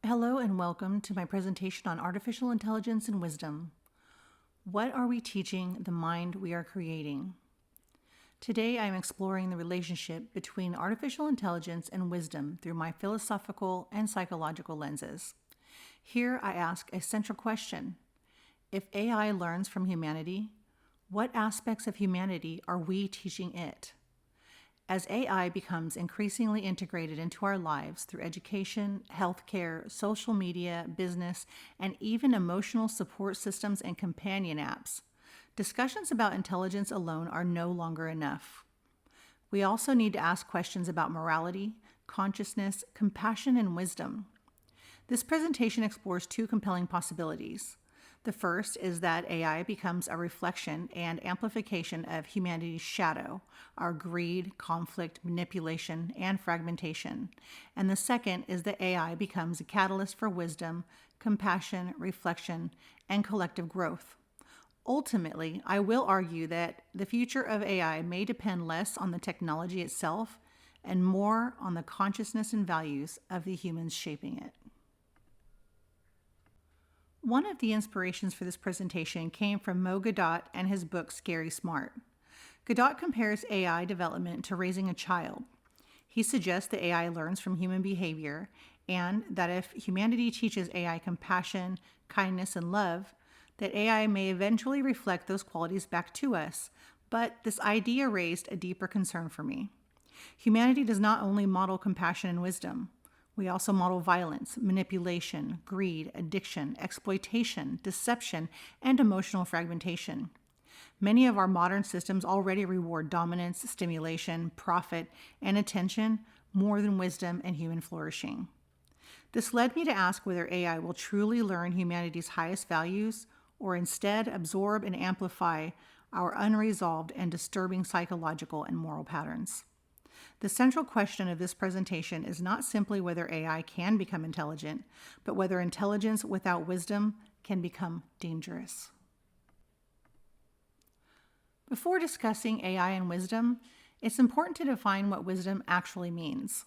Hello and welcome to my presentation on artificial intelligence and wisdom. What are we teaching the mind we are creating? Today I am exploring the relationship between artificial intelligence and wisdom through my philosophical and psychological lenses. Here I ask a central question. If AI learns from humanity, what aspects of humanity are we teaching it? As AI becomes increasingly integrated into our lives through education, healthcare, social media, business, and even emotional support systems and companion apps, discussions about intelligence alone are no longer enough. We also need to ask questions about morality, consciousness, compassion, and wisdom. This presentation explores two compelling possibilities. The first is that AI becomes a reflection and amplification of humanity's shadow, our greed, conflict, manipulation, and fragmentation. And the second is that AI becomes a catalyst for wisdom, compassion, reflection, and collective growth. Ultimately, I will argue that the future of AI may depend less on the technology itself and more on the consciousness and values of the humans shaping it. One of the inspirations for this presentation came from Mo Godot and his book Scary Smart. Godot compares AI development to raising a child. He suggests that AI learns from human behavior and that if humanity teaches AI compassion, kindness, and love, that AI may eventually reflect those qualities back to us. But this idea raised a deeper concern for me. Humanity does not only model compassion and wisdom. We also model violence, manipulation, greed, addiction, exploitation, deception, and emotional fragmentation. Many of our modern systems already reward dominance, stimulation, profit, and attention more than wisdom and human flourishing. This led me to ask whether AI will truly learn humanity's highest values or instead absorb and amplify our unresolved and disturbing psychological and moral patterns. The central question of this presentation is not simply whether AI can become intelligent, but whether intelligence without wisdom can become dangerous. Before discussing AI and wisdom, it's important to define what wisdom actually means.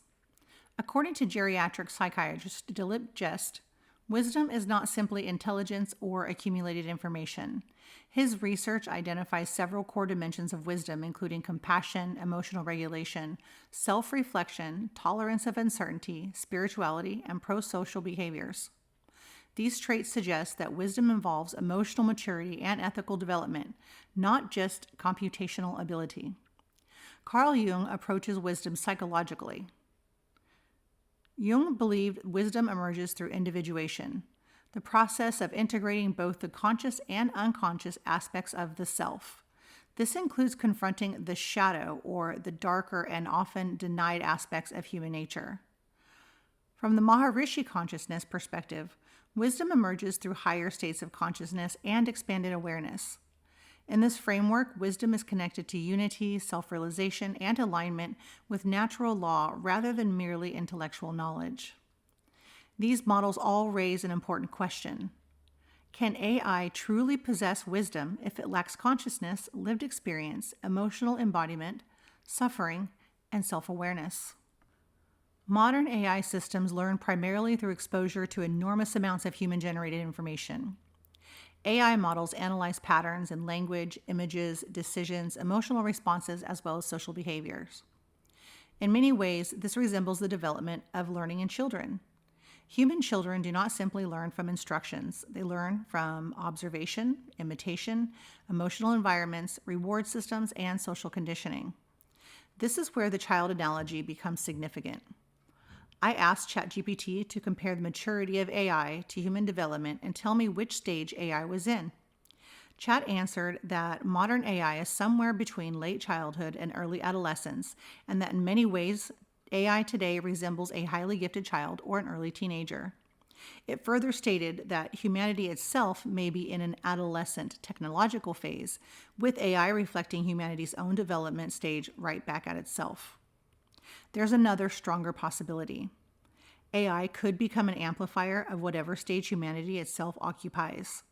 According to geriatric psychiatrist Dilip Jest, wisdom is not simply intelligence or accumulated information. His research identifies several core dimensions of wisdom, including compassion, emotional regulation, self-reflection, tolerance of uncertainty, spirituality, and pro-social behaviors. These traits suggest that wisdom involves emotional maturity and ethical development, not just computational ability. Carl Jung approaches wisdom psychologically. Jung believed wisdom emerges through individuation, the process of integrating both the conscious and unconscious aspects of the self. This includes confronting the shadow, or the darker and often denied aspects of human nature. From the Maharishi consciousness perspective, wisdom emerges through higher states of consciousness and expanded awareness. In this framework, wisdom is connected to unity, self-realization, and alignment with natural law rather than merely intellectual knowledge. These models all raise an important question. Can AI truly possess wisdom if it lacks consciousness, lived experience, emotional embodiment, suffering, and self-awareness? Modern AI systems learn primarily through exposure to enormous amounts of human-generated information. AI models analyze patterns in language, images, decisions, emotional responses, as well as social behaviors. In many ways, this resembles the development of learning in children. Human children do not simply learn from instructions. They learn from observation, imitation, emotional environments, reward systems, and social conditioning. This is where the child analogy becomes significant. I asked ChatGPT to compare the maturity of AI to human development and tell me which stage AI was in. Chat answered that modern AI is somewhere between late childhood and early adolescence, and that in many ways, AI today resembles a highly gifted child or an early teenager. It further stated that humanity itself may be in an adolescent technological phase, with AI reflecting humanity's own development stage right back at itself. There's another stronger possibility. AI could become an amplifier of whatever stage humanity itself occupies.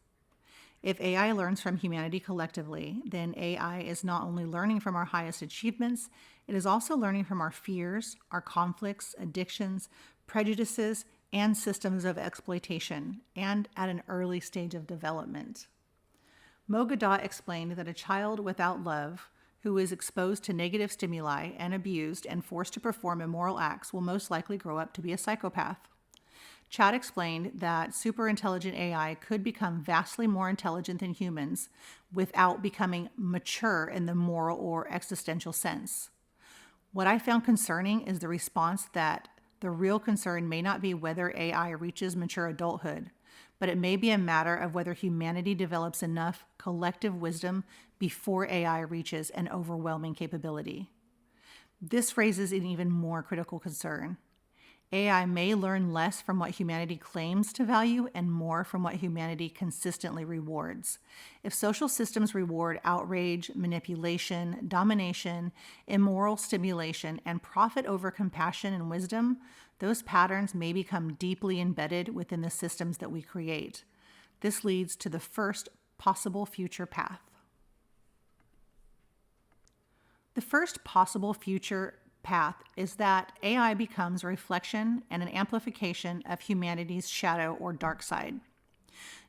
If AI learns from humanity collectively, then AI is not only learning from our highest achievements, it is also learning from our fears, our conflicts, addictions, prejudices, and systems of exploitation, and at an early stage of development. Mogadat explained that a child without love, who is exposed to negative stimuli and abused and forced to perform immoral acts, will most likely grow up to be a psychopath. Chad explained that superintelligent AI could become vastly more intelligent than humans without becoming mature in the moral or existential sense. What I found concerning is the response that the real concern may not be whether AI reaches mature adulthood, but it may be a matter of whether humanity develops enough collective wisdom before AI reaches an overwhelming capability. This raises an even more critical concern. AI may learn less from what humanity claims to value and more from what humanity consistently rewards. If social systems reward outrage, manipulation, domination, immoral stimulation, and profit over compassion and wisdom, those patterns may become deeply embedded within the systems that we create. This leads to the first possible future path. The first possible future path is that AI becomes a reflection and an amplification of humanity's shadow or dark side.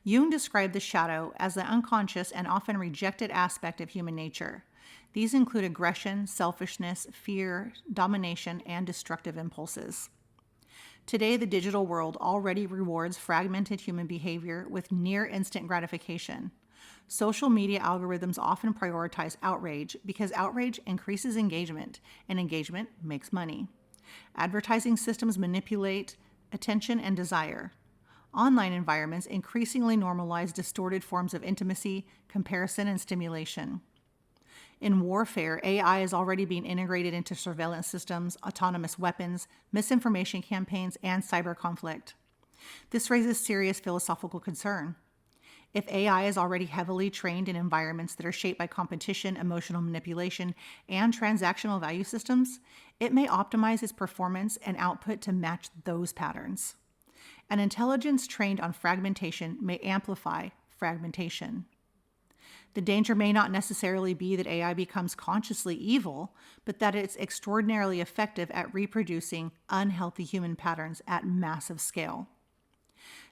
Jung described the shadow as the unconscious and often rejected aspect of human nature. These include aggression, selfishness, fear, domination, and destructive impulses. Today, the digital world already rewards fragmented human behavior with near instant gratification. Social media algorithms often prioritize outrage because outrage increases engagement, and engagement makes money. Advertising systems manipulate attention and desire. Online environments increasingly normalize distorted forms of intimacy, comparison, and stimulation. In warfare, AI is already being integrated into surveillance systems, autonomous weapons, misinformation campaigns, and cyber conflict. This raises serious philosophical concern. If AI is already heavily trained in environments that are shaped by competition, emotional manipulation, and transactional value systems, it may optimize its performance and output to match those patterns. An intelligence trained on fragmentation may amplify fragmentation. The danger may not necessarily be that AI becomes consciously evil, but that it's extraordinarily effective at reproducing unhealthy human patterns at massive scale.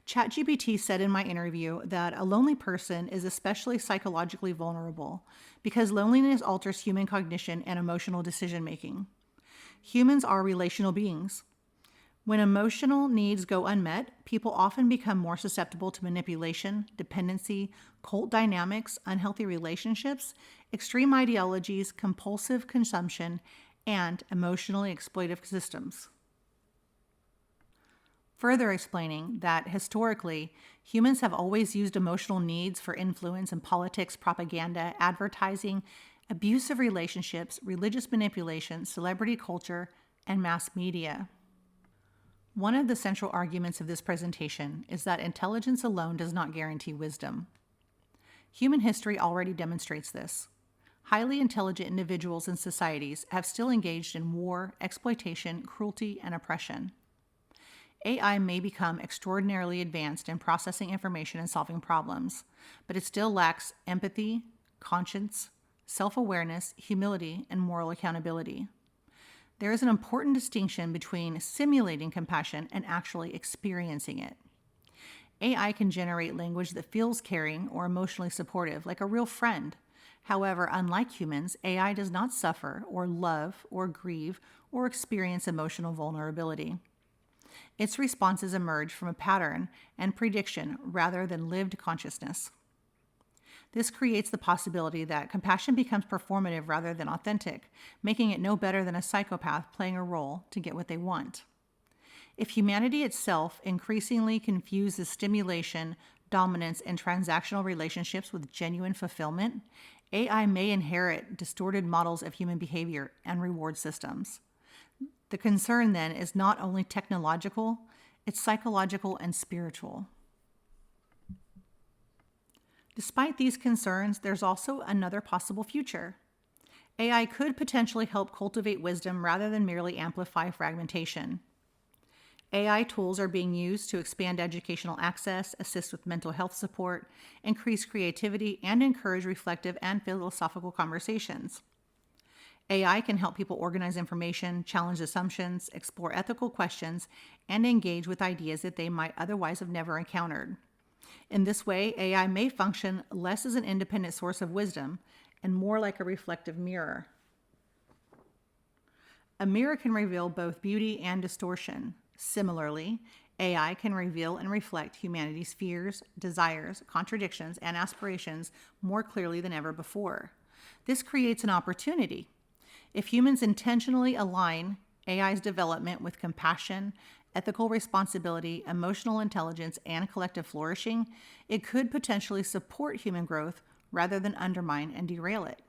ChatGPT said in my interview that a lonely person is especially psychologically vulnerable because loneliness alters human cognition and emotional decision making. Humans are relational beings. When emotional needs go unmet, people often become more susceptible to manipulation, dependency, cult dynamics, unhealthy relationships, extreme ideologies, compulsive consumption, and emotionally exploitive systems. Further explaining that historically, humans have always used emotional needs for influence in politics, propaganda, advertising, abusive relationships, religious manipulation, celebrity culture, and mass media. One of the central arguments of this presentation is that intelligence alone does not guarantee wisdom. Human history already demonstrates this. Highly intelligent individuals and societies have still engaged in war, exploitation, cruelty, and oppression. AI may become extraordinarily advanced in processing information and solving problems, but it still lacks empathy, conscience, self-awareness, humility, and moral accountability. There is an important distinction between simulating compassion and actually experiencing it. AI can generate language that feels caring or emotionally supportive, like a real friend. However, unlike humans, AI does not suffer or love or grieve or experience emotional vulnerability. Its responses emerge from a pattern and prediction rather than lived consciousness. This creates the possibility that compassion becomes performative rather than authentic, making it no better than a psychopath playing a role to get what they want. If humanity itself increasingly confuses stimulation, dominance, and transactional relationships with genuine fulfillment, AI may inherit distorted models of human behavior and reward systems. The concern then is not only technological, it's psychological and spiritual. Despite these concerns, there's also another possible future. AI could potentially help cultivate wisdom rather than merely amplify fragmentation. AI tools are being used to expand educational access, assist with mental health support, increase creativity, and encourage reflective and philosophical conversations. AI can help people organize information, challenge assumptions, explore ethical questions, and engage with ideas that they might otherwise have never encountered. In this way, AI may function less as an independent source of wisdom and more like a reflective mirror. A mirror can reveal both beauty and distortion. Similarly, AI can reveal and reflect humanity's fears, desires, contradictions, and aspirations more clearly than ever before. This creates an opportunity. If humans intentionally align AI's development with compassion, ethical responsibility, emotional intelligence, and collective flourishing, it could potentially support human growth rather than undermine and derail it.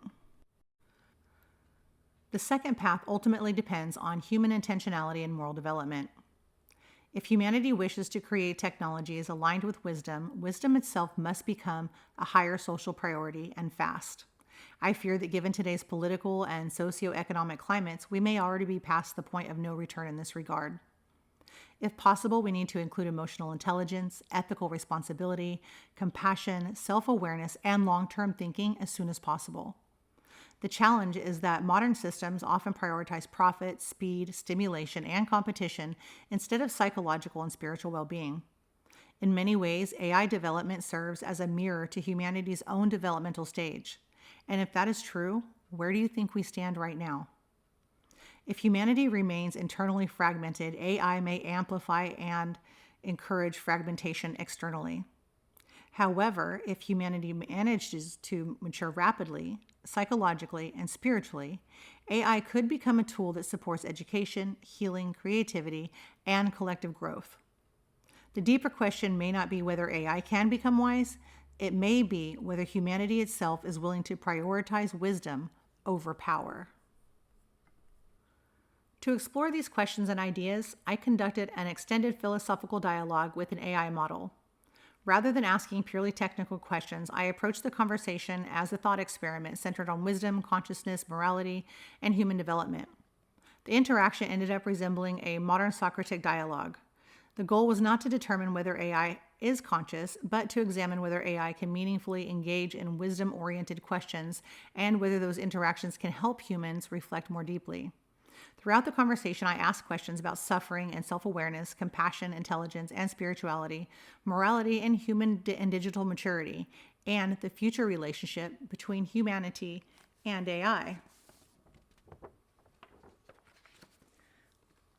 The second path ultimately depends on human intentionality and moral development. If humanity wishes to create technologies aligned with wisdom, wisdom itself must become a higher social priority and fast. I fear that given today's political and socioeconomic climates, we may already be past the point of no return in this regard. If possible, we need to include emotional intelligence, ethical responsibility, compassion, self-awareness, and long-term thinking as soon as possible. The challenge is that modern systems often prioritize profit, speed, stimulation, and competition instead of psychological and spiritual well-being. In many ways, AI development serves as a mirror to humanity's own developmental stage. And if that is true, where do you think we stand right now? If humanity remains internally fragmented, AI may amplify and encourage fragmentation externally. However, if humanity manages to mature rapidly, psychologically, and spiritually, AI could become a tool that supports education, healing, creativity, and collective growth. The deeper question may not be whether AI can become wise, it may be whether humanity itself is willing to prioritize wisdom over power. To explore these questions and ideas, I conducted an extended philosophical dialogue with an AI model. Rather than asking purely technical questions, I approached the conversation as a thought experiment centered on wisdom, consciousness, morality, and human development. The interaction ended up resembling a modern Socratic dialogue. The goal was not to determine whether AI is conscious, but to examine whether AI can meaningfully engage in wisdom-oriented questions and whether those interactions can help humans reflect more deeply. Throughout the conversation, I asked questions about suffering and self-awareness, compassion, intelligence, and spirituality, morality, and human and digital maturity, and the future relationship between humanity and AI.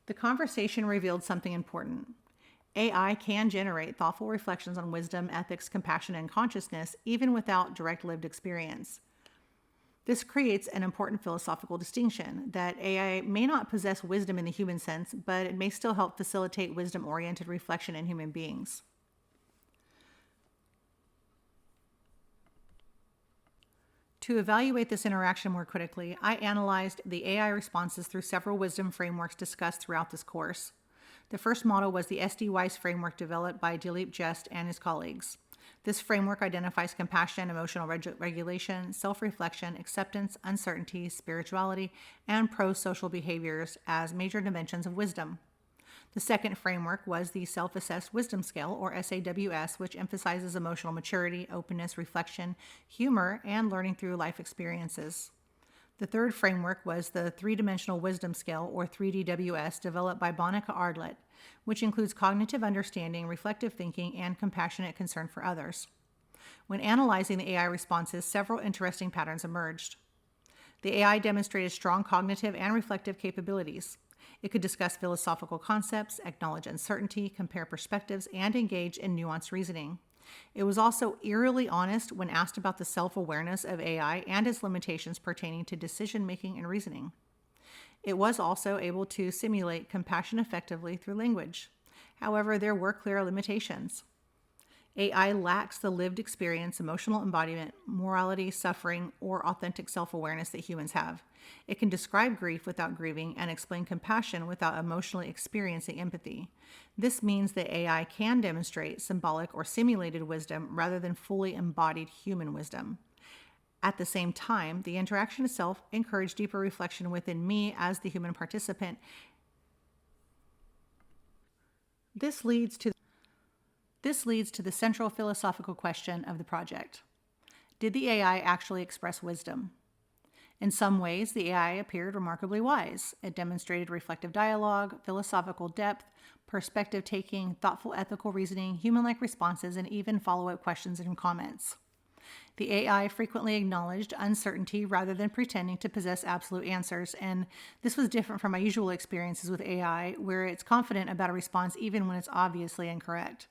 The conversation revealed something important. AI can generate thoughtful reflections on wisdom, ethics, compassion, and consciousness, even without direct lived experience. This creates an important philosophical distinction that AI may not possess wisdom in the human sense, but it may still help facilitate wisdom-oriented reflection in human beings. To evaluate this interaction more critically, I analyzed the AI responses through several wisdom frameworks discussed throughout this course. The first model was the SD-WISE framework developed by Dilip Jest and his colleagues. This framework identifies compassion, emotional regulation, self-reflection, acceptance, uncertainty, spirituality, and pro-social behaviors as major dimensions of wisdom. The second framework was the Self-Assessed Wisdom Scale, or SAWS, which emphasizes emotional maturity, openness, reflection, humor, and learning through life experiences. The third framework was the Three-Dimensional Wisdom Scale, or 3DWS, developed by Bonica Ardlet, which includes cognitive understanding, reflective thinking, and compassionate concern for others. When analyzing the AI responses, several interesting patterns emerged. The AI demonstrated strong cognitive and reflective capabilities. It could discuss philosophical concepts, acknowledge uncertainty, compare perspectives, and engage in nuanced reasoning. It was also eerily honest when asked about the self-awareness of AI and its limitations pertaining to decision-making and reasoning. It was also able to simulate compassion effectively through language. However, there were clear limitations. AI lacks the lived experience, emotional embodiment, morality, suffering, or authentic self-awareness that humans have. It can describe grief without grieving and explain compassion without emotionally experiencing empathy. This means that AI can demonstrate symbolic or simulated wisdom rather than fully embodied human wisdom. At the same time, the interaction itself encouraged deeper reflection within me as the human participant. This leads to the central philosophical question of the project. Did the AI actually express wisdom? In some ways, the AI appeared remarkably wise. It demonstrated reflective dialogue, philosophical depth, perspective taking, thoughtful ethical reasoning, human like responses, and even follow up questions and comments. The AI frequently acknowledged uncertainty rather than pretending to possess absolute answers, and this was different from my usual experiences with AI, where it's confident about a response even when it's obviously incorrect.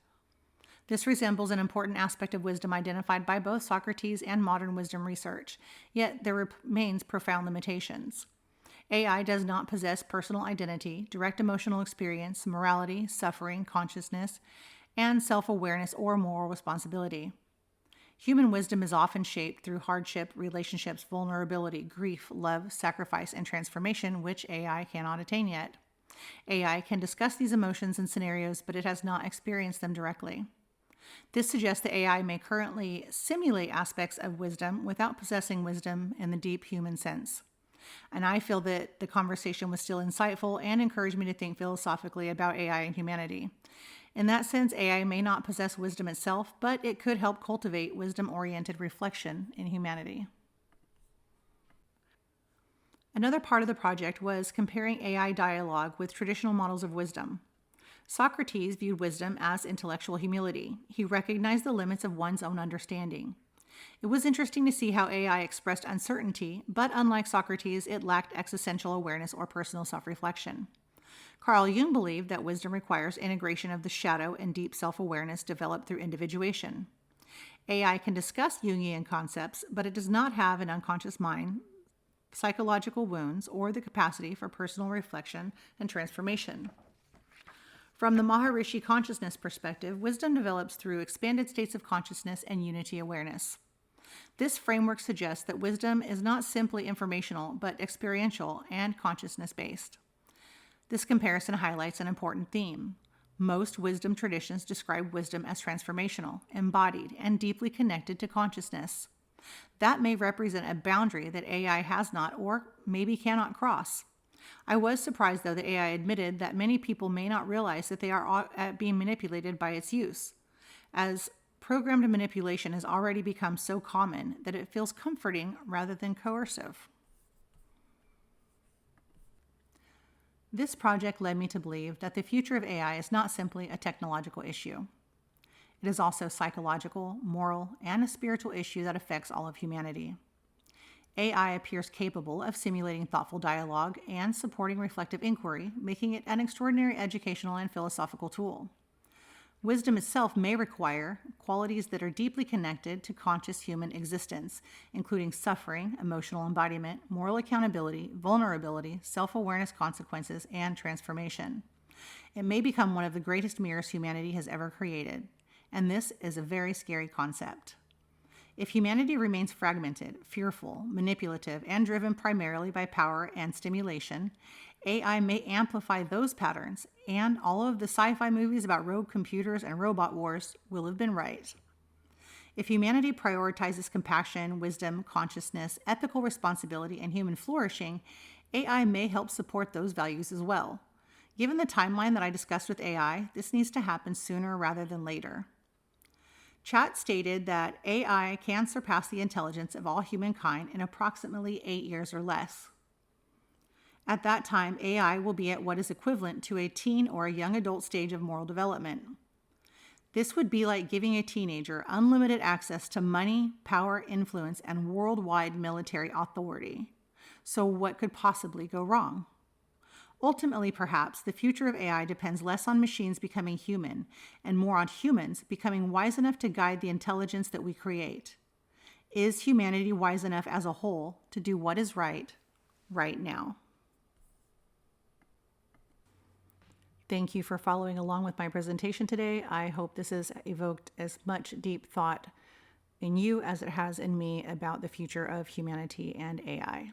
This resembles an important aspect of wisdom identified by both Socrates and modern wisdom research, yet there remains profound limitations. AI does not possess personal identity, direct emotional experience, morality, suffering, consciousness, and self-awareness or moral responsibility. Human wisdom is often shaped through hardship, relationships, vulnerability, grief, love, sacrifice, and transformation, which AI cannot attain yet. AI can discuss these emotions and scenarios, but it has not experienced them directly. This suggests that AI may currently simulate aspects of wisdom without possessing wisdom in the deep human sense. And I feel that the conversation was still insightful and encouraged me to think philosophically about AI and humanity. In that sense, AI may not possess wisdom itself, but it could help cultivate wisdom-oriented reflection in humanity. Another part of the project was comparing AI dialogue with traditional models of wisdom. Socrates viewed wisdom as intellectual humility. He recognized the limits of one's own understanding. It was interesting to see how AI expressed uncertainty, but unlike Socrates, it lacked existential awareness or personal self-reflection. Carl Jung believed that wisdom requires integration of the shadow and deep self-awareness developed through individuation. AI can discuss Jungian concepts, but it does not have an unconscious mind, psychological wounds, or the capacity for personal reflection and transformation. From the Maharishi consciousness perspective, wisdom develops through expanded states of consciousness and unity awareness. This framework suggests that wisdom is not simply informational, but experiential and consciousness-based. This comparison highlights an important theme. Most wisdom traditions describe wisdom as transformational, embodied, and deeply connected to consciousness. That may represent a boundary that AI has not or maybe cannot cross. I was surprised, though, that AI admitted that many people may not realize that they are being manipulated by its use, as programmed manipulation has already become so common that it feels comforting rather than coercive. This project led me to believe that the future of AI is not simply a technological issue. It is also psychological, moral, and a spiritual issue that affects all of humanity. AI appears capable of simulating thoughtful dialogue and supporting reflective inquiry, making it an extraordinary educational and philosophical tool. Wisdom itself may require qualities that are deeply connected to conscious human existence, including suffering, emotional embodiment, moral accountability, vulnerability, self-awareness, consequences, and transformation. It may become one of the greatest mirrors humanity has ever created, and this is a very scary concept. If humanity remains fragmented, fearful, manipulative, and driven primarily by power and stimulation, AI may amplify those patterns, and all of the sci-fi movies about rogue computers and robot wars will have been right. If humanity prioritizes compassion, wisdom, consciousness, ethical responsibility, and human flourishing, AI may help support those values as well. Given the timeline that I discussed with AI, this needs to happen sooner rather than later. Chat stated that AI can surpass the intelligence of all humankind in approximately 8 years or less. At that time, AI will be at what is equivalent to a teen or a young adult stage of moral development. This would be like giving a teenager unlimited access to money, power, influence, and worldwide military authority. So what could possibly go wrong? Ultimately, perhaps, the future of AI depends less on machines becoming human and more on humans becoming wise enough to guide the intelligence that we create. Is humanity wise enough as a whole to do what is right now? Thank you for following along with my presentation today. I hope this has evoked as much deep thought in you as it has in me about the future of humanity and AI.